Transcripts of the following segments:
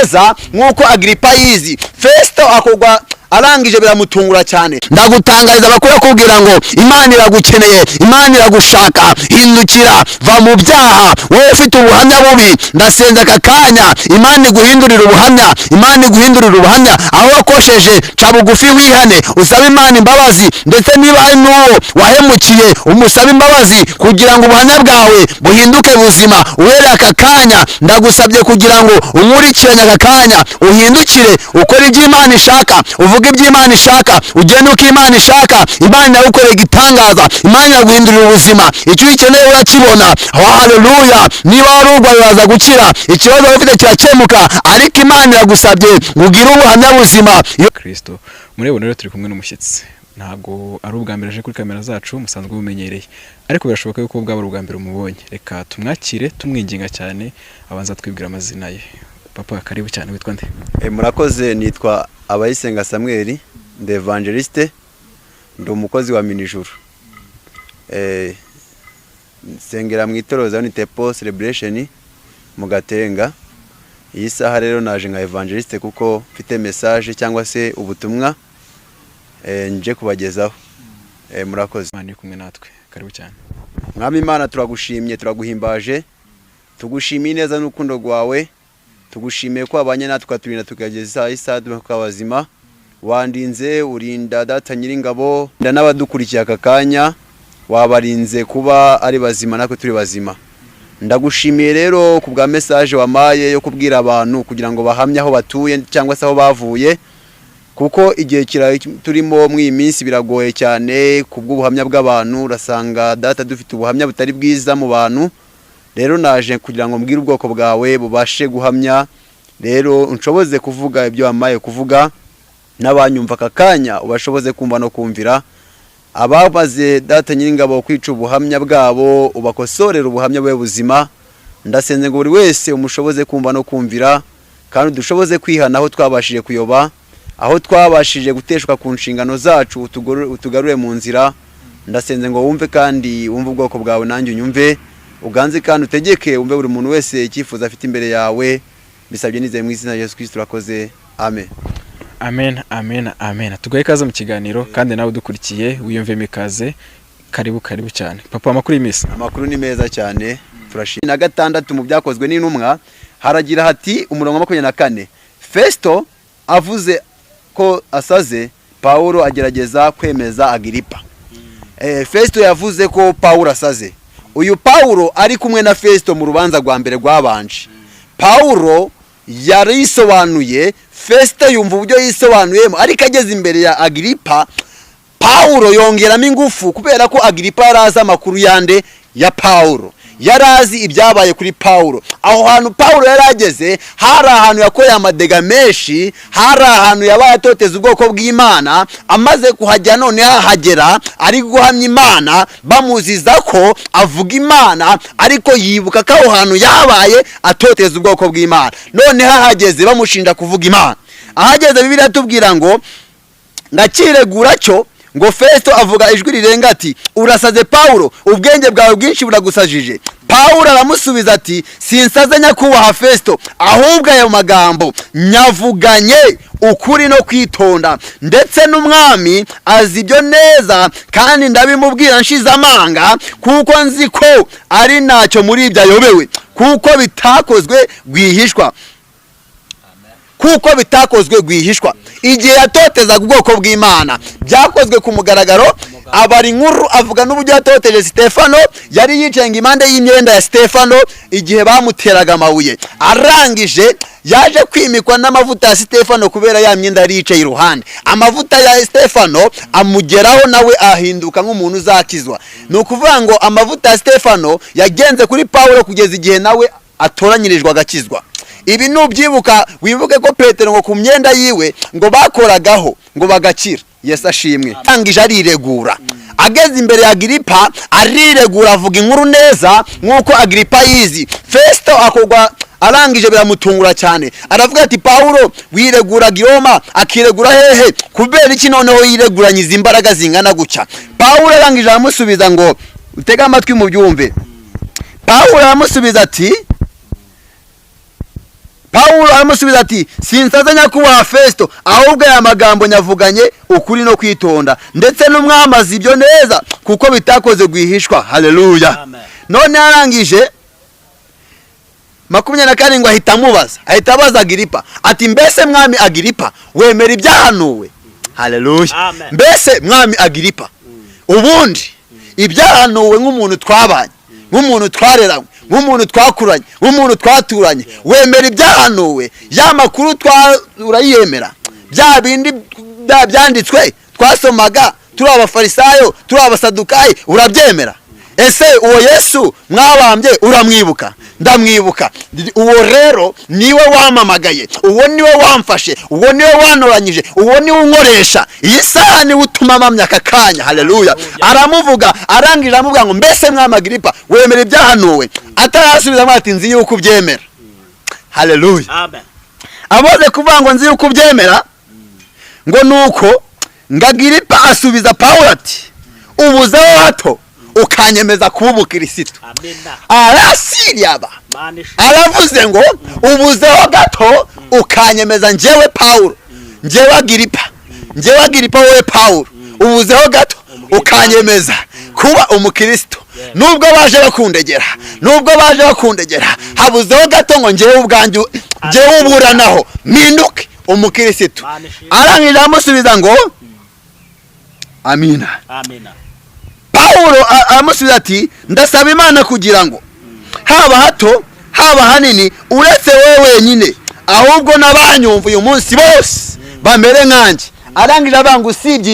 neza nk'uko Agripa yizi. Festo akogwa arangije biramutungura cyane. Ndagutangariza bakora kubwira ngo Imana iragukeneye, Imana iragushaka, hindukira va mu byaha. Wowe ufite ubuhamya bubi, ndasenza aka kanya Imana iguhindurira ubuhamya, Imana iguhindurira ubuhamya. Aho wakosheje ca bugufi wihane, usaba Imana imbabazi, ndetse niba hari n'uwo wahemukiye umusaba imbabazi kugira ngo ubuhamya bwawe buhinduke buzima. Uhere aka kanya ndagusabye kugira ngo umurikiranye aka kanya, uhindukire ukora ibyo Imana ishaka, uvuga ibyo Imana ishaka, ugende uko Imana ishaka. Imana yagukoreye igitangaza, Imana yaguhindurira ubuzima. Icyo ukeneye urakibona. Haleluya. Niba wari urwaye uraza gukira, ikibazo ufite kirakemuka, ariko Imana iragusabye ugire ubuhamya buzima. Kristo murebo rero turi kumwe n'umushyitsi, ntabwo ari ubwa mbere aje kuri kamera zacu, musanzwe bumenyereye, ariko birashoboka yuko bwaba ari ubwa mbere umubonye. Reka tumwakire tumwinginga cyane abanza twibwira amazina ye. Papa karibu cyane, witwa nde? Murakoze, nitwa Abayisenga Samuel, ndi evangeliste, ndi umukozi wa Minijuru. Nsengera mu itorero za Unité Post Celebration mu Gatenga. Iyi saha rero naje nka evangeliste kuko mfite message cyangwa se ubutumwa nje kubagezaho. Murakoze. Imana kumwe natwe, karibu cyane. Mwami Imana turagushimye, turaguhimbaje, tugushimiye neza n'urukundo rwawe, tugushimiye ko abanye natwe turinda tukageza isaha tukabazima. Wandinze urinda data nyiringabo n'abadukurikiye aka kanya, wabarinze kuba ari bazima natwe turi bazima. Ndagushimiye rero ku bwa message wamaye yo kubwira abantu kugira ngo bahamye aho batuye cyangwa se aho bavuye, kuko igihe turimo mu iyi minsi biragoye cyane kubw'ubuhamya bw'abantu. Urasanga data dufite ubuhamya butari bwiza mu bantu. Rero naje kugira ngo mbwire ubwoko bwawe bubashe guhamya, rero unshoboze kuvuga ibyo wamaye kuvuga, n'abanyumva aka kanya ubashoboze kumva no kumvira. Ababaze data nyiringabo kwica ubuhamya bwabo, ubakosorera ubuhamya bwe buzima. Ndasenze ngo buri wese umushoboze kumva no kumvira, kandi dushoboze kwihana aho twabashije kuyoba, aho twabashije guteshwa ku nshingano zacu, utugarure mu nzira. Ndasenze ngo wumve kandi wumve ubwoko bwawe, nanjye unyumve, uganze kandi utegeke, wumve buri muntu wese icyifuzo afite imbere yawe. Bisabye nizeye mu izina rya Yesu Kristo, urakoze. Amen. Amen, amen, amen. Tugaye kaza mu kiganiro, kandi nawe udukurikiye wiyumve mikaze. Karibu cyane. Papa, amakuru y'imisi? Amakuru ni meza cyane. Turashimira. 6 mu byakozwe n'intumwa haragira hati umurongo 24, Festo avuze ko asaze, Paulo agerageza kwemeza Agripa. Festo yavuze ko Paulo asaze. Uyu Paulo ari kumwe na Festo mu rubanza rwa mbere rwabanje. Paulo yarisobanuye, Festo yumva uburyo yisobanuyemo, ariko ageze imbere ya Agripa, Paulo yongeramo ingufu kubera ko Agripa yarazi amakuru yande ya Paulo, yarazi ibyabaye kuri Paulo. Aho hantu Paulo yarageze hari ahantu yakoreye amadega menshi, hari ahantu yabaye atoteza ubwoko bw'Imana. Amaze kuhajya none hahagera ari guhamya Imana, bamuziza ko avuga Imana, ariko yibuka ko aho hantu yabaye atoteza ubwoko bw'Imana. None hahageze bamushinja kuvuga Imana. Ahageze Bibiliya tubwira ngo ndakiregura cyo, ngo Festo avuga ijwi rirenga ati, urasaze Paulo, ubwenge bwawe bwinshi buragusajije. Paulo aramusubiza ati, sinsaze nyakubahwa Festo, ahubwo ayo magambo nyavuganye ukuri no kwitonda, ndetse n'umwami azi ibyo neza, kandi ndabimubwira nshize amanga, kuko nzi ko ari ntacyo muri ibyo ayobewe, kuko bitakozwe rwihishwa. Igihe yatotezaga ubwoko bw'Imana byakozwe ku mugaragaro. Abari nkuru avuga n'uburyo yatoteje Stefano, yari yicaye impande y'imyenda ya Stefano igihe bamuteraga amabuye. Arangije yaje kwimikwa n'amavuta ya Stefano kubera ya myenda yari yicaye iruhande. Amavuta ya Stefano amugeraho, nawe ahinduka nk'umuntu uzakizwa. Ni ukuvuga ngo amavuta ya Stefano yagenze kuri Paulo kugeza igihe nawe atoranyirijwe agakizwa. Ibi nubyibuka wibuke ko Petero ngo ku myenda yiwe ngo bakoragaho ngo bagakira. Yesu ashimwe. Tangije ariregura. Ageze imbere ya Agripa ariregura, avuga inkuru neza nkuko Agripa yizi. Festo akogwa arangije biramutungura cyane. Aravuga ati, Paulo wiregura Giroma, akiregura hehe? Kubera iki noneho yireguranyiza imbaraga zingana gucya? Paulo arangije aramusubiza ngo utega amatwi mu byumve. Paulo aramusubiza ati, Pawulo aramusubiza ati sinsaza nyakubahwa Festo, ahubwo aya magambo nyavuganye ukuri no kwitonda, ndetse n'umwamazi ibyo neza kuko bitakoze gwihishwa. Haleluya. None arangije 27 ahita amubaza, ahita abaza Agiripa ati mbese mwami Agiripa wemera ibyahanuwe? Haleluya. Mbese mwami Agiripa ubundi ibyahanuwe nk'umuntu twabanye, nk'umuntu twareranywe, nk'umuntu twakuranye, nk'umuntu twaturanye, wemera ibyahanuwe? Ya makuru urayemera? Bya bindi byanditswe twasomaga turi abafarisayo, turi abasadukayi, urabyemera? Ese uwo Yesu mwabambye uramwibuka? Ndamwibuka. Uwo rero niwe wamamagaye, uwo niwe wamfashe, uwo niwe wanoranyije, uwo niwe unkoresha. Iyi saha niwe utuma mamya aka kanya. Haleluya. Aramuvuga, arangije amuvuga ngo mbese mwami Agiripa wemera ibyahanuwe? Atarasubiza ati nzi yuko ubyemera. Haleluya. Amen. Amaze kuvuga ngo nzi yuko ubyemera, ngo nuko Agiripa asubiza Pawulo ati ubuzeho hato ukanyemeza kuba umukristo. Arasiriaba aravuze ngo ubuzeho gato ukanyemeza njyewe Pawulo, njyewe Agiripa wowe Pawulo, ubuzeho gato ukanyemeza kuba umukristo. Nubwo baje bakundegera, habuzeho gato ngo njyewe ubwanjye njyewe uburanaho mpinduke umukristo. Arangije amusubiza ngo amina. Pawulo amusubiza ati ndasaba Imana kugira ngo haba hato haba hanini uretse wowe wenyine, ahubwo n'abanyumva uyu munsi bose bamere nkanjye. Arangije abanga usibye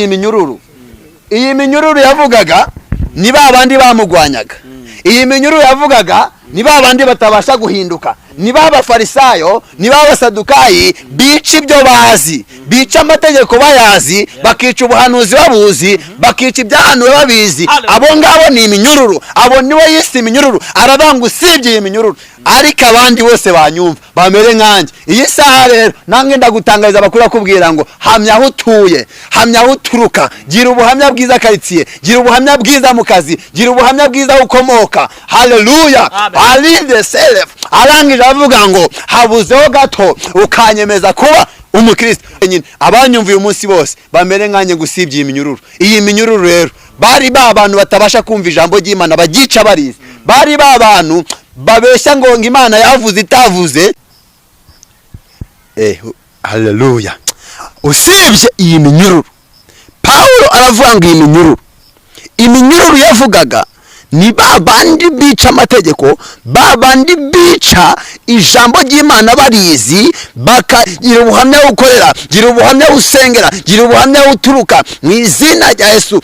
iyi minyururu yavugaga ni babandi bamugwanyaga, iyi minyururu yavugaga ni babandi batabasha guhinduka, ni b'abafarisayo, ni b'abasadukayi bica ibyo bazi, bica amategeko bayazi, bakica ubuhanuzi babuzi, bakica ibyahanuwe babizi. Abo ngabo ni iminyururu, abo niwe yise iminyururu. Arabanga usibye iyi minyururu ariko abandi bose banyumva bamere nkanjye. Iyi saha rero nange ndagutangariza abakuru akubwira ngo hamya aho utuye, hamya aho uturuka, gira ubuhamya bwiza karitsiye, gira ubuhamya bwiza mu kazi, gira ubuhamya bwiza aho ukomoka. Haleluya. Alinde self. Arangije avuga ngo habuzeho gato ukanyemeza kuba umukristo. Abanyumva uyu munsi bose bamere nkanye gusibye iyi minyururu. Iyi minyururu rero bari abantu batabasha kumva ijambo ry'Imana, bagica barize, bari abantu babeshya ngo Imana yavuze itavuze. Haleluya. Usibye iyi minyururu, Pawulo aravuga ngo iminyururu yavugaga ni babandi bica amategeko, babandi bica ijambo ry'Imana barizi, bakagira ubuhamya ukorera, gira ubuhamya usengera, gira ubuhamya uturuka mu izina rya Yesu.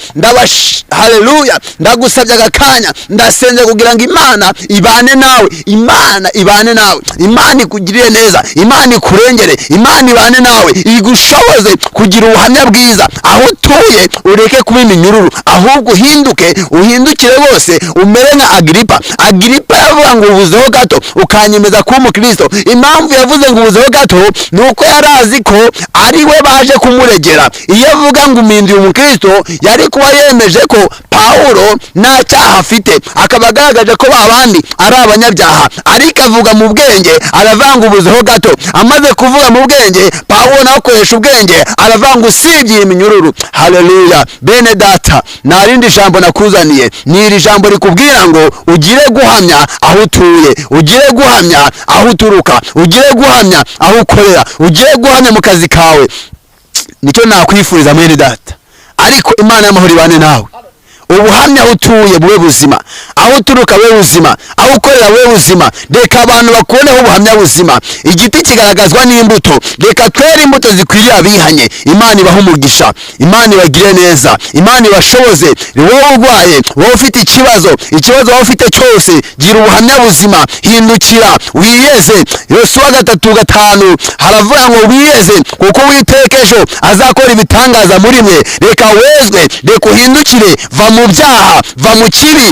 Haleluya. Ndagusabye agakanya, ndasenze kugira ngo Imana ibane nawe, Imana ibane nawe, Imana ikugirire neza, Imana ikurengere, Imana ibane nawe, igushoboze kugira ubuhamya bwiza aho utuye. Ureke kuba iminyururu, ahubwo uhindukire bose umere nka Agiripa. Agiripa yavuga ngo ubuzeho gato ukanyemeza kuba umukristo. Impamvu yavuze ngo ubuzeho gato nuko yari azi ko ari we baje kumuregera. Iyo avuga ngo uminduye umukristo yari kuba yemeje ko Pawulo nta cyaha afite, akaba agaragaje ko babandi ari abanyabyaha. Ariko avuga mu bwenge, aravanga ubuzeho gato. Amaze kuvuga mu bwenge, Pawulo nawe akoresha ubwenge, aravanga usibye iminyururu. Haleluya. Bene data, nta rindi jambo nakuzaniye, ni iri jambo rikubwira ngo ugire guhamya aho utuye, ugire guhamya aho uturuka, ugire guhamya aho ukorera, ugire guhamya mu kazi kawe. Nicyo nakwifuriza mwene data. Ariko Imana y'amahoro ibane nawe. Ubuhamya aho utuye bube buzima, aho uturuka bube buzima, aho ukorera bube buzima. Reka abantu bakuboneho ubuhamya buzima. Igiti kigaragazwa n'imbuto, reka twere imbuto zikwiriye abihanye. Imana ibahe umugisha, Imana ibagire neza, Imana ibashoboze. Wowe urwaye, wowe ufite ikibazo wowe ufite cyose, gira ubuhamya buzima, hindukira wiyeze. Yosuwa 3:5 haravuga ngo wiyeze kuko Uwiteka ejo azakora ibitangaza muri mwe. Reka wezwe, reka uhindukire, va mu byaha, va mu kibi,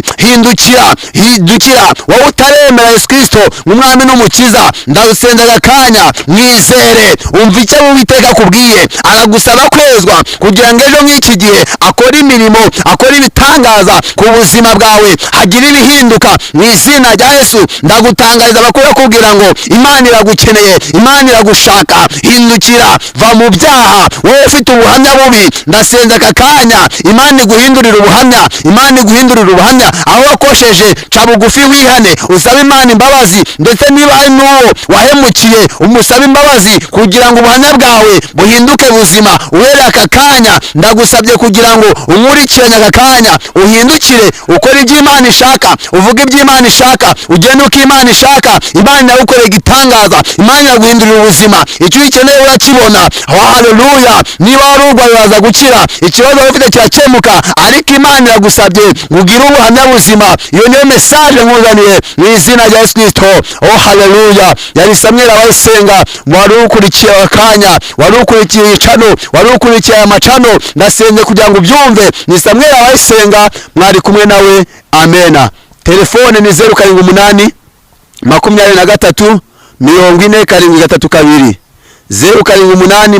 hindukira wowe utaremera Yesu Kristo nk'umwami n'umukiza, ndagusenza agakanya mwizere, umva icyo Uwiteka akubwiye, aragusaba kwezwa kugira ngo ejo nk'iki gihe akore imirimo, akore ibitangaza ku buzima bwawe, hagira ibihinduka mu izina rya Yesu. Ndagutangariza abakuru bakubwira ngo Imana iragukeneye, Imana iragushaka, hindukira, va mu byaha, wowe ufite ubuhamya bubi, ndasenza aka kanya Imana iguhindurira ubuhamya, Imana iguhindurira ubuhamya, aho wakosheje ca bugufi wihane, usabe Imana imbabazi, ndetse niba hari n'uwo wahemukiye umusabe imbabazi kugira ngo ubuhamya bwawe buhinduke buzima. Uhereye aka kanya ndagusabye kugira ngo unkurikiranye aka kanya, uhindukire ukore ibyo Imana ishaka, uvuge ibyo Imana ishaka, ugende uko Imana ishaka. Imana iragukorera igitangaza, Imana iraguhindurira ubuzima, icyo ukeneye urakibona. Haleluya! Niba wari urwaye uraza gukira, ikibazo wari ufite kirakemuka, ariko Imana iragusabye ngo ugire ubuhamya buzima. Iyo niyo mesaje nkuzaniye mu izina rya Yesu Kristo. Haleluya! Yari Samweli abayisenga, wari ukurikiye akanya, wari ukurikiye icano, wari ukurikiye aya macano, ndasenze kugira ngo ubyumve. Ni Samweli abayisenga, mwari kumwe nawe. Amena. Telefone ni 078 23 40 732 078 23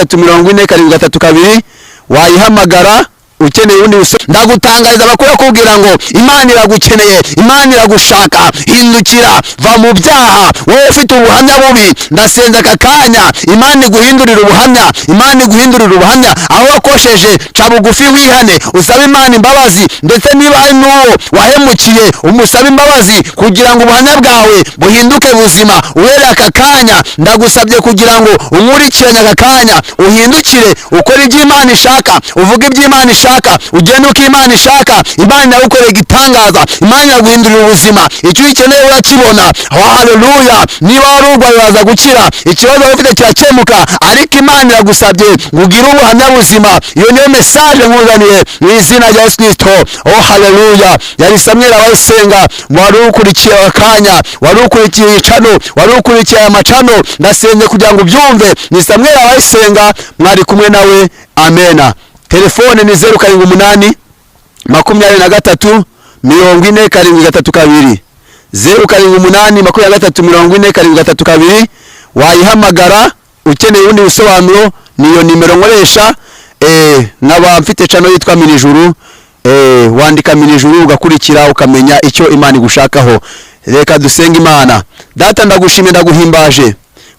40 732. wayihamagara ukeneye undi buso. Ndagutangariza abakora kubwira ngo Imana iragukeneye, Imana iragushaka, hindukira, va mu byaha, wowe ufite ubuhamya bubi, ndasenza aka kanya Imana iguhindurira ubuhamya, Imana iguhindurira ubuhamya, aho wakosheje ca bugufi wihane, usabe Imana imbabazi, ndetse niba hari n'uwo wahemukiye umusabe imbabazi kugira ngo ubuhamya bwawe buhinduke buzima. Uhereye aka kanya ndagusabye kugira ngo unkurikiranye aka kanya, uhindukire ukore ibyo Imana ishaka, uvuge ibyo Imana ishaka, ugende uko Imana ishaka. Imana iragukorera igitangaza, Imana iraguhindurira ubuzima, icyo ukeneye urakibona. Haleluya! Niba wari urwaye uraza gukira, ikibazo wari ufite kirakemuka, ariko Imana iragusabye ngo ugire ubuhamya buzima. Iyo niyo mesaje nkuzaniye mu izina rya Yesu Kristo. Haleluya! Yari Samweli abayisenga, wari ukurikiye akanya, wari ukurikiye icano, wari ukurikiye aya macano, ndasenze kugira ngo ubyumve. Ni Samweli abayisenga, mwari kumwe nawe. Amena. Telefone ni 078 23 40 732 078 23 40 732. wayihamagara ukeneye ubundi busobanuro, niyo nimero nkoresha. Nkaba mfite channel yitwa Minijuru, wandika Minijuru ugakurikira ukamenya icyo Imana igushakaho. Reka dusenga Imana. Data, ndagushimiye, ndaguhimbaje,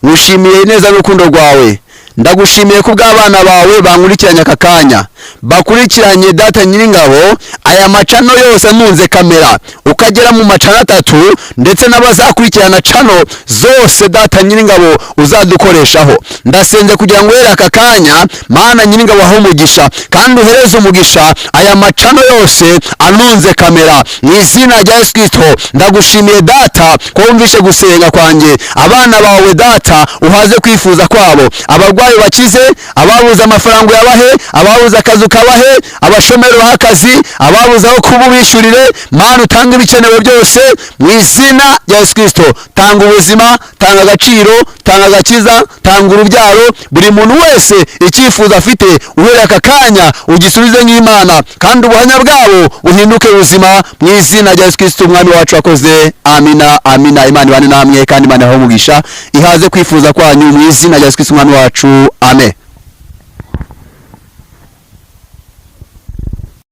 ngushimiye neza n'urukundo rwawe, ndagushimiye ku bw'abana bawe bankurikiranye aka kanya, bakurikiranye Data Nyiringabo aya macano yose munze kamera, ukagera mu macana 3, ndetse n'abazakurikirana cano zose Data Nyiringabo uzadukoreshaho. Ndasenze kugira ngo uhere aka kanya Mana Nyiringabo aho umugisha, kandi uhereze umugisha aya macano yose anunze kamera mu izina rya Yesu Kristo. Ndagushimiye Data ko wumvishe gusenga kwanjye, abana bawe Data uhaze kwifuza kwabo, abarwayi bakize, ababuze amafaranga yabahe, ababuze akazi ukabahe, abashomeri b'akazi, ababuze aho kuba ubishyurire. Mana utanga ibikenewe byose mu izina rya Yesu Kristo. Tanga ubuzima, tanga agaciro, tanga agakiza, tanga urubyaro. Buri muntu wese icyifuzo afite uhereye aka kanya ugisubize nk'Imana, kandi ubuhamya bwabo buhinduke ubuzima mu izina rya Yesu Kristo umwami wacu wakoze. Amina, amina. Imana ibane namwe kandi Imana aho umugisha, ihaze kwifuza kwanyu mu izina rya Yesu Kristo umwami wacu. Amen.